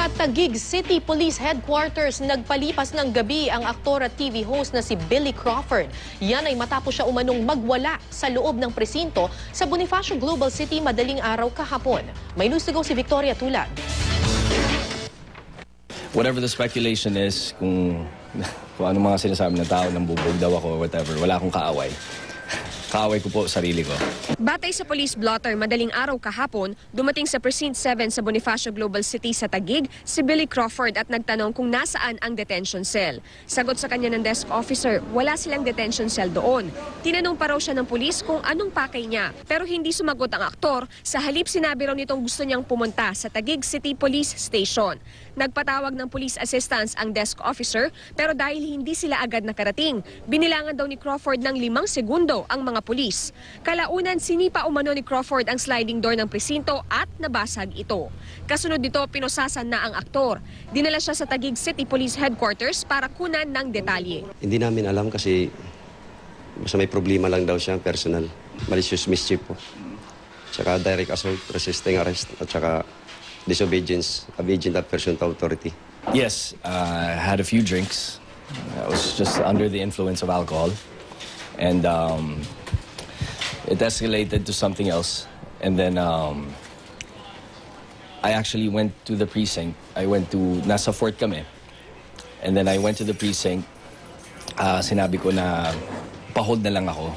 Sa Taguig City Police Headquarters, nagpalipas ng gabi ang aktor at TV host na si Billy Crawford. Yan ay matapos siya umanong magwala sa loob ng presinto sa Bonifacio Global City madaling araw kahapon. May news to go si Victoria Tulad. Whatever the speculation is, kung ano mga sinasabi ng tao, nang bubog daw ako, whatever, wala akong kaaway. Kaaway ko po sarili ko. Batay sa police blotter, madaling araw kahapon, dumating sa Precinct 7 sa Bonifacio Global City sa Taguig si Billy Crawford at nagtanong kung nasaan ang detention cell. Sagot sa kanya ng desk officer, wala silang detention cell doon. Tinanong pa raw siya ng pulis kung anong pakay niya. Pero hindi sumagot ang aktor. Sa halip sinabi raw nitong gusto niyang pumunta sa Taguig City Police Station. Nagpatawag ng police assistance ang desk officer pero dahil hindi sila agad nakarating, binilangan daw ni Crawford ng 5 segundo ang mga pulis. Kalaunan, sinipa umano ni Crawford ang sliding door ng presinto at nabasag ito. Kasunod nito, pinosasan na ang aktor. Dinala siya sa Taguig City Police Headquarters para kunan ng detalye. Hindi namin alam kasi basta may problema lang daw siya, personal. Malicious mischief po. Tsaka direct assault, resisting arrest, at tsaka disobedience of agent of person to authority. Yes, I had a few drinks. I was just under the influence of alcohol. And it escalated to something else. And then I actually went to the precinct. I went to, nasa fort kami. And then I went to the precinct. Sinabi ko na pa-hold na lang ako.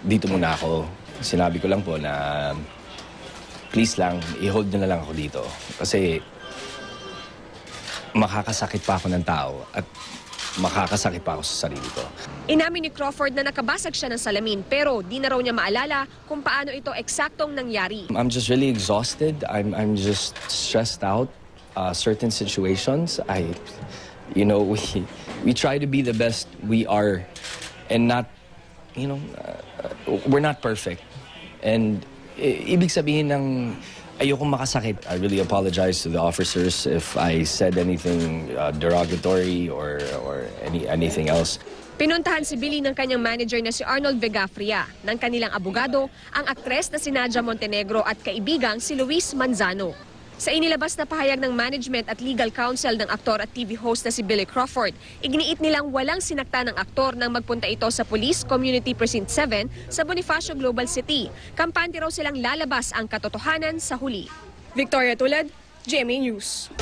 Dito muna ako. Sinabi ko lang po na please lang, i-hold na lang ako dito. Kasi makakasakit pa ako ng tao at makakasakit pa ako sa sarili ko. Inamin ni Crawford na nakabasag siya ng salamin pero di na raw niya maalala kung paano ito eksaktong nangyari. I'm just really exhausted. I'm just stressed out. Certain situations, we try to be the best we are and not, we're not perfect. And ibig sabihin ng ayokong makasakit. I really apologize to the officers if I said anything derogatory or anything else. Pinuntahan si Billy ng kanyang manager na si Arnold Vegafria, ng kanilang abogado, ang aktres na si Nadia Montenegro at kaibigang si Luis Manzano. Sa inilabas na pahayag ng management at legal counsel ng aktor at TV host na si Billy Crawford, iginiit nilang walang sinakta ng aktor nang magpunta ito sa Police Community Precinct 7 sa Bonifacio Global City. Kampante raw silang lalabas ang katotohanan sa huli. Victoria Tulad, GMA News.